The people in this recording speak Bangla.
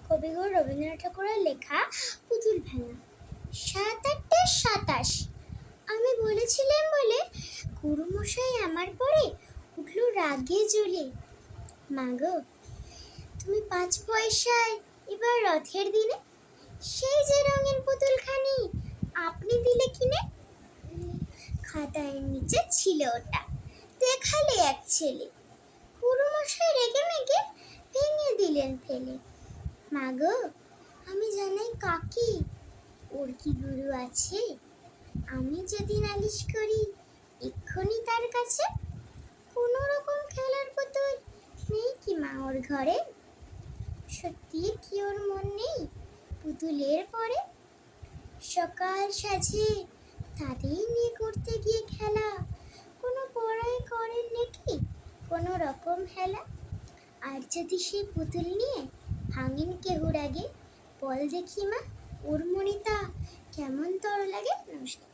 কবিগুরু রবীন্দ্রনাথ ঠাকুরের লেখা পুতুল ভাঙা। ৭-৮-২৭। আমি বলেছিলাম বলে গুরুমশাই আমার পরে উঠল রাগে জ্বলে। মাগো, তুমি ৫ পয়সায় এবার রথের দিনে সেই যে রঙিন পুতুলখানি আপনি দিলে কিনে। খাতার নিচে ছিল ওটা, দেখালে এক ছেলে। গুরুমশাই রেগে মেগে ভেঙে দিলেন ফেলে। মাগো, আমি জানাই কাকে, ওর কি গুরু আছে? আমি যদি নালিশ করি এক্ষুনি তার কাছে। কোনো রকম খেলার পুতুল নেই কি মা ওর ঘরে? সত্যি কি ওর মন নেই পুতুলের পরে? সকাল সাজে তাদের নিয়ে করতে গিয়ে খেলা, কোনো পড়ায় করেন নাকি কোনো রকম হেলা? আর যদি সে পুতুল নিয়ে ভাঙেন কেহুর আগে, বল দেখি মা ওর মনে তা কেমন তর লাগে? নমস্কার।